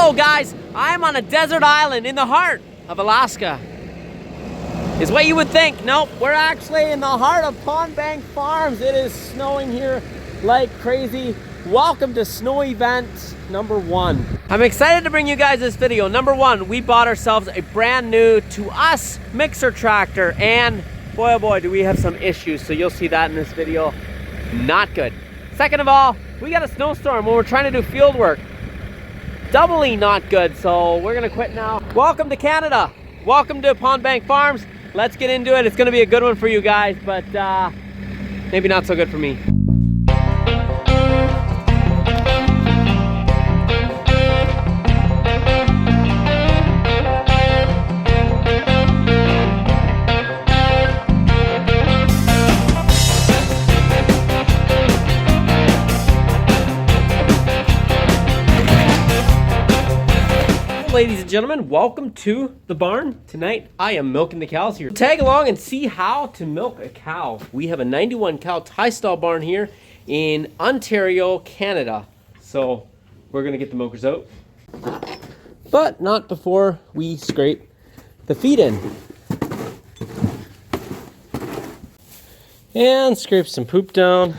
So guys, I'm on a desert island in the heart of Alaska. Is what you would think. Nope, we're actually in the heart of Pond Bank Farms. It is snowing here like crazy. Welcome to snow event number 1. I'm excited to bring you guys this video. Number 1, we bought ourselves a brand new, to us, mixer tractor, and boy oh boy do we have some issues, so you'll see that in this video. Not good. Second of all, we got a snowstorm when we're trying to do field work. Doubly not good, so we're gonna quit now. Welcome to Canada. Welcome to Pond Bank Farms. Let's get into it. It's gonna be a good one for you guys, but maybe not so good for me. Ladies and gentlemen, welcome to the barn. Tonight, I am milking the cows here. Tag along and see how to milk a cow. We have a 91 cow tie stall barn here in Ontario, Canada. So we're gonna get the milkers out, but not before we scrape the feed in. And scrape some poop down. A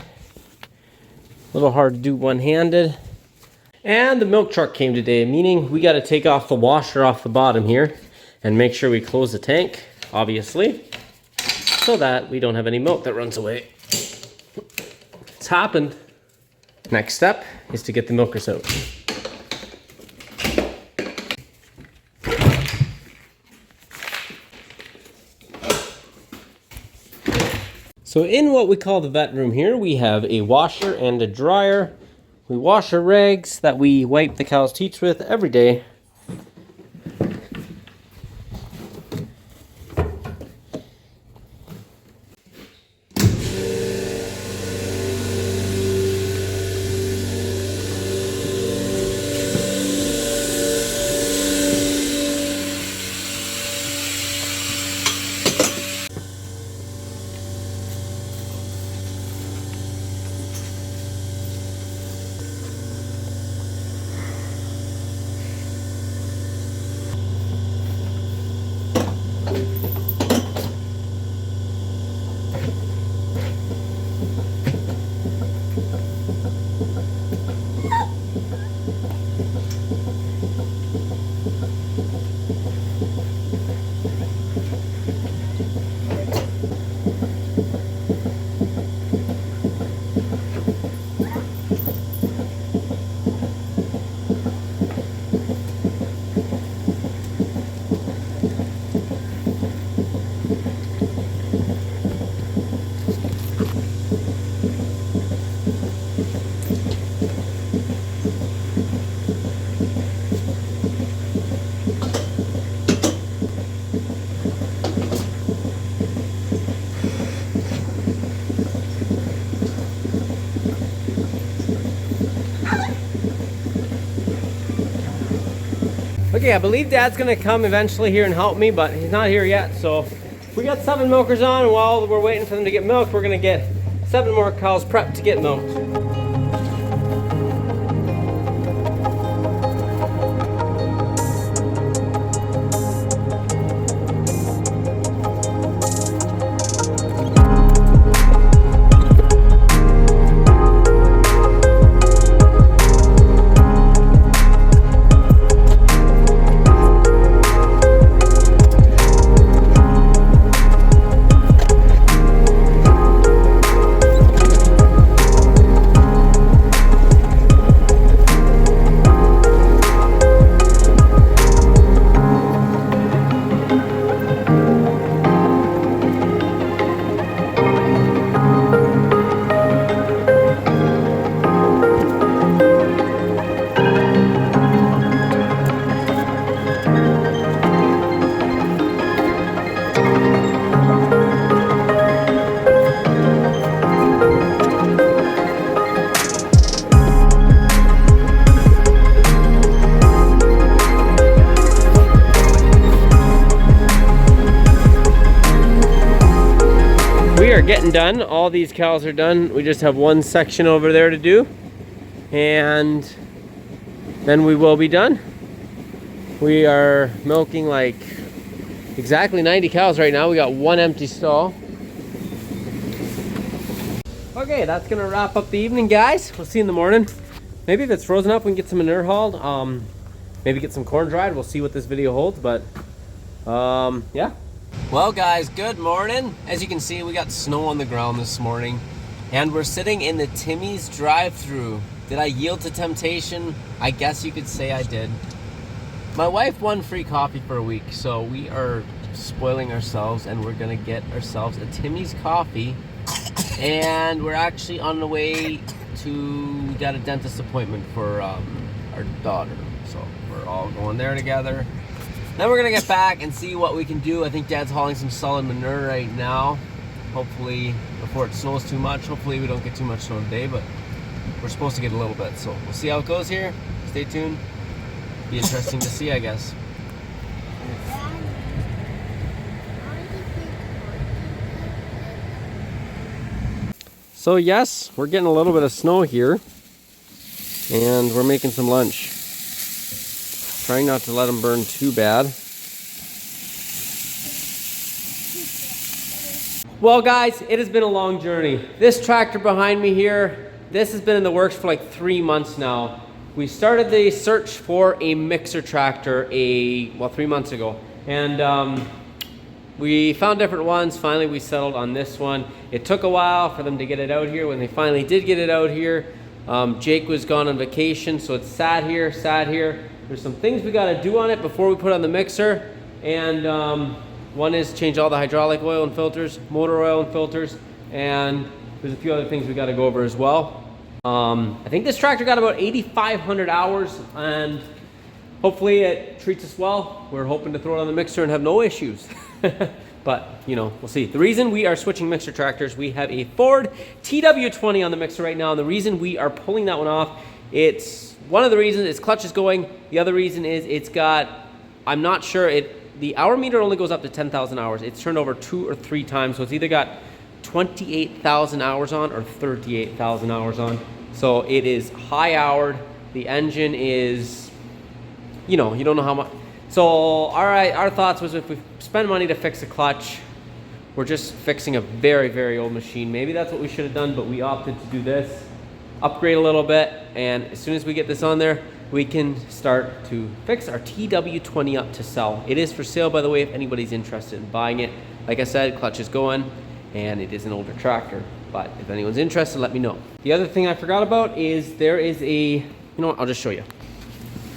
little hard to do one-handed. And the milk truck came today, meaning we got to take off the washer off the bottom here and make sure we close the tank, obviously, so that we don't have any milk that runs away. It's happened. Next step is to get the milkers out. So in what we call the vet room here, we have a washer and a dryer. We wash our rags that we wipe the cow's teats with every day. Okay, I believe Dad's gonna come eventually here and help me, but he's not here yet. So we got 7 milkers on, and while we're waiting for them to get milked, we're gonna get 7 more cows prepped to get milked. We are getting done. All these cows are done. We just have one section over there to do, and then we will be done. We are milking like exactly 90 cows right now. We got one empty stall. Okay, that's gonna wrap up the evening, guys. We'll see you in the morning. Maybe if it's frozen up, we can get some manure hauled. Maybe get some corn dried. We'll see what this video holds, but yeah. Well, guys, good morning. As you can see, we got snow on the ground this morning, and we're sitting in the Timmy's drive-thru. Did I yield to temptation? I guess you could say I did. My wife won free coffee for a week, so we are spoiling ourselves, and we're gonna get ourselves a Timmy's coffee. And we're actually on the way to, we got a dentist appointment for our daughter. So we're all going there together. Then we're gonna get back and see what we can do. I think Dad's hauling some solid manure right now. Hopefully, before it snows too much, hopefully we don't get too much snow today, but we're supposed to get a little bit. So we'll see how it goes here. Stay tuned. Be interesting to see, I guess. So yes, we're getting a little bit of snow here, and we're making some lunch. Trying not to let them burn too bad. Well, guys, it has been a long journey. This tractor behind me here, this has been in the works for like 3 months now. We started the search for a mixer tractor 3 months ago, and we found different ones. Finally, we settled on this one. It took a while for them to get it out here. When they finally did get it out here, Jake was gone on vacation, so it's sat here. There's some things we gotta do on it before we put on the mixer, and one is change all the hydraulic oil and filters, motor oil and filters, and there's a few other things we gotta go over as well. I think this tractor got about 8,500 hours, and hopefully it treats us well. We're hoping to throw it on the mixer and have no issues. But, you know, we'll see. The reason we are switching mixer tractors, we have a Ford TW20 on the mixer right now, and the reason we are pulling that one off, one of the reasons its clutch is going. The other reason is it's got, I'm not sure, the hour meter only goes up to 10,000 hours. It's turned over 2 or 3 times, so it's either got 28,000 hours on or 38,000 hours on. So it is high houred. The engine is, you know, you don't know how much. So our thoughts was, if we spend money to fix a clutch, we're just fixing a very, very old machine. Maybe that's what we should have done, but we opted to do this, upgrade a little bit, and as soon as we get this on there, we can start to fix our TW20 up to sell. It is for sale, by the way, if anybody's interested in buying it. Like I said, clutch is going, and it is an older tractor, but if anyone's interested, let me know. The other thing I forgot about is there is you know what, I'll just show you.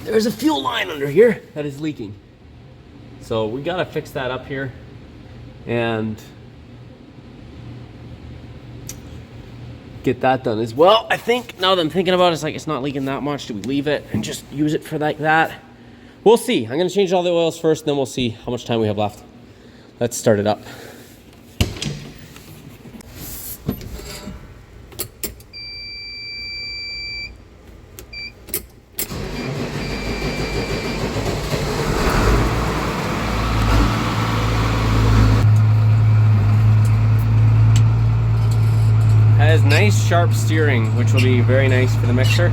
There's a fuel line under here that is leaking. So we gotta fix that up here and get that done as well. I think, now that I'm thinking about it, it's like it's not leaking that much. Do we leave it and just use it for like that? We'll see. I'm gonna change all the oils first, and then we'll see how much time we have left. Let's start it up. Has nice sharp steering, which will be very nice for the mixer.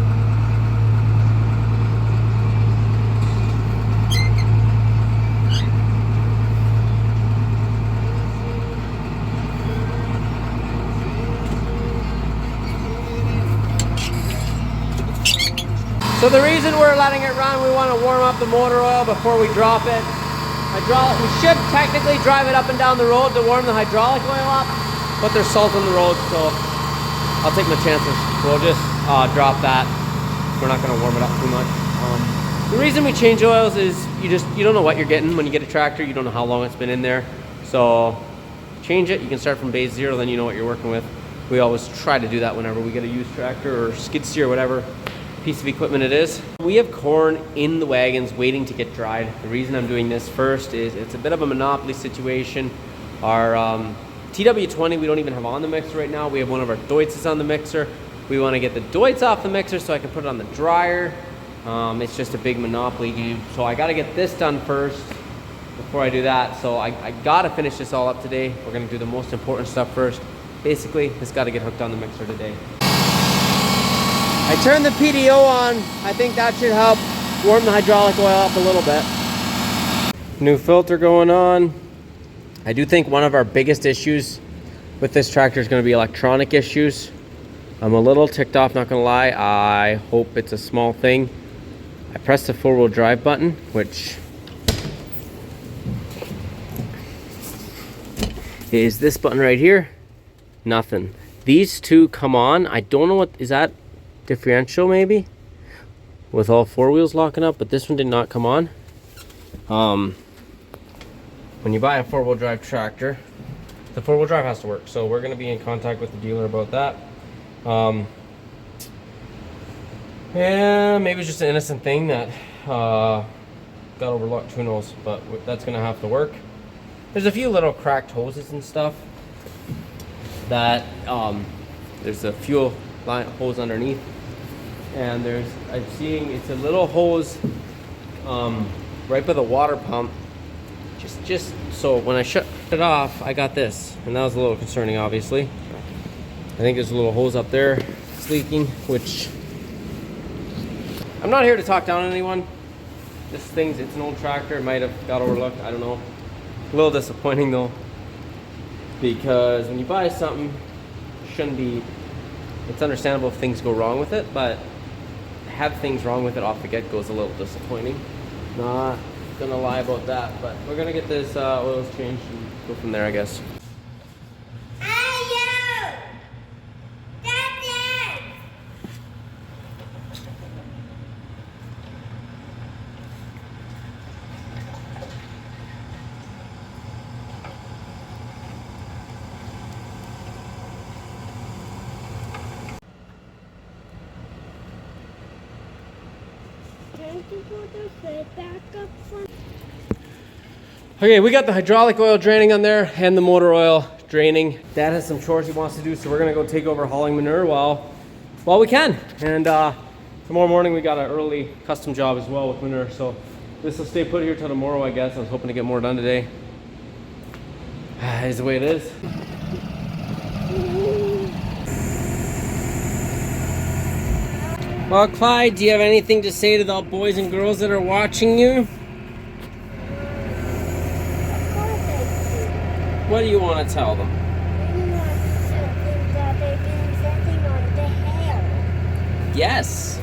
So the reason we're letting it run, we want to warm up the motor oil before we drop it. We should technically drive it up and down the road to warm the hydraulic oil up, but there's salt on the road, so I'll take my chances. We'll just drop that. We're not going to warm it up too much. The reason we change oils is you don't know what you're getting when you get a tractor. You don't know how long it's been in there. So change it. You can start from base 0, then you know what you're working with. We always try to do that whenever we get a used tractor or skid steer, whatever piece of equipment it is. We have corn in the wagons waiting to get dried. The reason I'm doing this first is it's a bit of a monopoly situation. Our TW20 we don't even have on the mixer right now. We have one of our Deutzes on the mixer. We want to get the Deutz off the mixer so I can put it on the dryer. It's just a big monopoly game. So I got to get this done first before I do that. So I got to finish this all up today. We're going to do the most important stuff first. Basically, it's got to get hooked on the mixer today. I turned the PDO on. I think that should help warm the hydraulic oil up a little bit. New filter going on. I do think one of our biggest issues with this tractor is going to be electronic issues. I'm a little ticked off, not gonna lie. I hope it's a small thing. I pressed the 4-wheel drive button, which is this button right here. Nothing. These two come on. I don't know what is that, differential maybe, with all 4 wheels locking up, but this one did not come on. When you buy a 4-wheel drive tractor, the 4-wheel drive has to work, so we're going to be in contact with the dealer about that. Yeah, maybe it's just an innocent thing that got overlooked, who knows, but that's going to have to work. There's a few little cracked hoses and stuff that there's a fuel line hose underneath, and I'm seeing it's a little hose right by the water pump. Just so when I shut it off, I got this, and that was a little concerning, obviously. I think there's a little hose up there, it's leaking, which I'm not here to talk down on anyone. It's an old tractor, it might have got overlooked, I don't know. A little disappointing though, because when you buy something, it's understandable if things go wrong with it, but have things wrong with it off the get-go is a little disappointing. Not gonna lie about that, but we're gonna get this oils changed and go from there, I guess. Okay, we got the hydraulic oil draining on there and the motor oil draining. Dad has some chores he wants to do, so we're gonna go take over hauling manure while we can. And tomorrow morning we got an early custom job as well with manure, so this will stay put here till tomorrow, I guess. I was hoping to get more done today. Is the way it is. Well, Clyde, do you have anything to say to the boys and girls that are watching you? What do you want to tell them? Yes.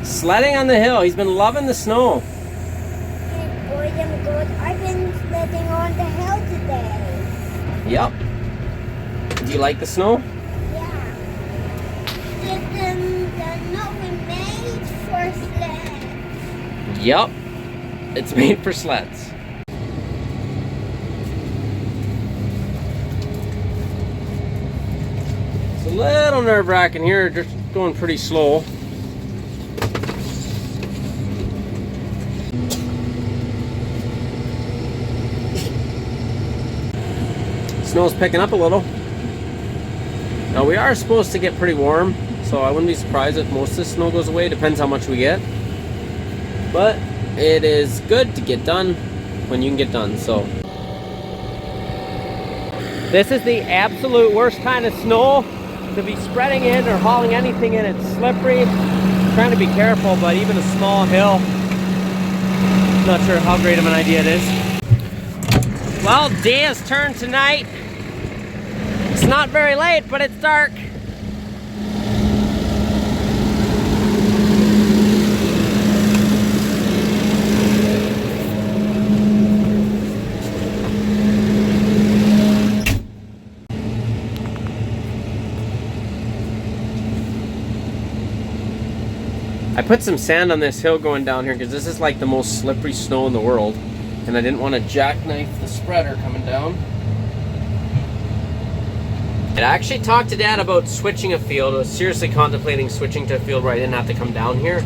Sledding on the hill. He's been loving the snow. Hey, boy, I'm good. I've been sledding on the hill today. Yep. Do you like the snow? Yeah. The snow made for sleds. Yep. It's made for sleds. It's a little nerve-wracking here, just going pretty slow. Snow's picking up a little. Now we are supposed to get pretty warm, so I wouldn't be surprised if most of the snow goes away. Depends how much we get. But it is good to get done when you can get done, so. This is the absolute worst kind of snow to be spreading in or hauling anything in. It's slippery. I'm trying to be careful, but even a small hill, not sure how great of an idea it is. Well, day has turned tonight. It's not very late, but it's dark. I put some sand on this hill going down here because this is like the most slippery snow in the world, and I didn't want to jackknife the spreader coming down. And I actually talked to Dad about switching a field. I was seriously contemplating switching to a field where I didn't have to come down here,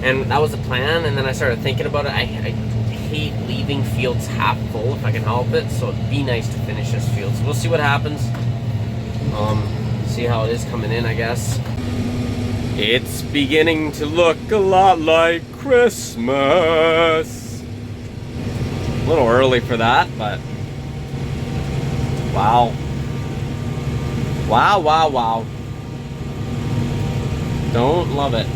and that was the plan. And then I started thinking about it. I hate leaving fields half full if I can help it, so it'd be nice to finish this field. So we'll see what happens. See how it is coming in, I guess. It's beginning to look a lot like Christmas. A little early for that, but wow. Wow, wow, wow. Don't love it.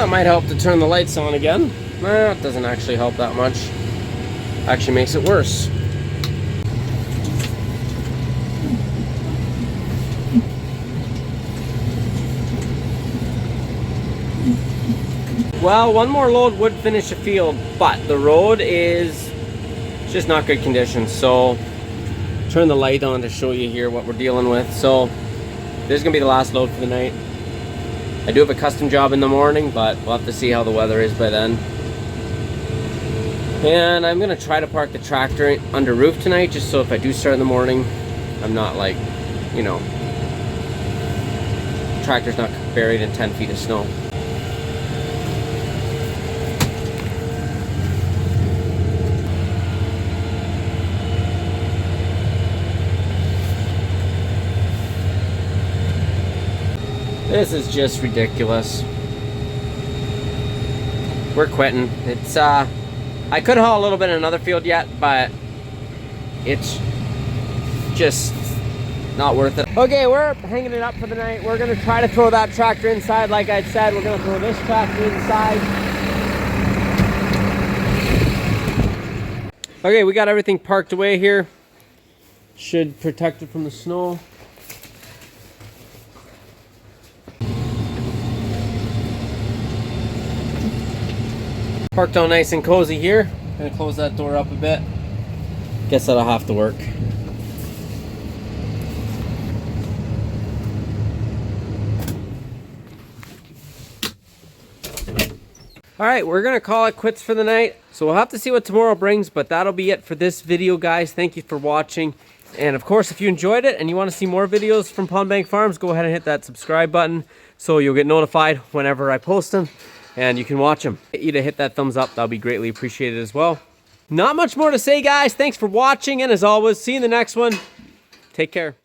That might help to turn the lights on again. Well, it doesn't actually help that much. Actually makes it worse. Well, one more load would finish the field, but the road is just not good condition. So turn the light on to show you here what we're dealing with. So this is gonna be the last load for the night. I do have a custom job in the morning, but we'll have to see how the weather is by then. And I'm gonna try to park the tractor under roof tonight, just so if I do start in the morning, I'm not like, you know, tractor's not buried in 10 feet of snow. This is just ridiculous. We're quitting. It's I could haul a little bit in another field yet, but it's just not worth it. Okay, we're hanging it up for the night. We're gonna try to throw that tractor inside. Like I said, we're gonna throw this tractor inside. Okay, we got everything parked away here. Should protect it from the snow. Parked all nice and cozy here. Gonna close that door up a bit. Guess that'll have to work. Alright, we're gonna call it quits for the night. So we'll have to see what tomorrow brings, but that'll be it for this video, guys. Thank you for watching. And of course, if you enjoyed it and you want to see more videos from Pond Bank Farms, go ahead and hit that subscribe button so you'll get notified whenever I post them. And you can watch them. Get you to hit that thumbs up. That'll be greatly appreciated as well. Not much more to say, guys. Thanks for watching. And as always, see you in the next one. Take care.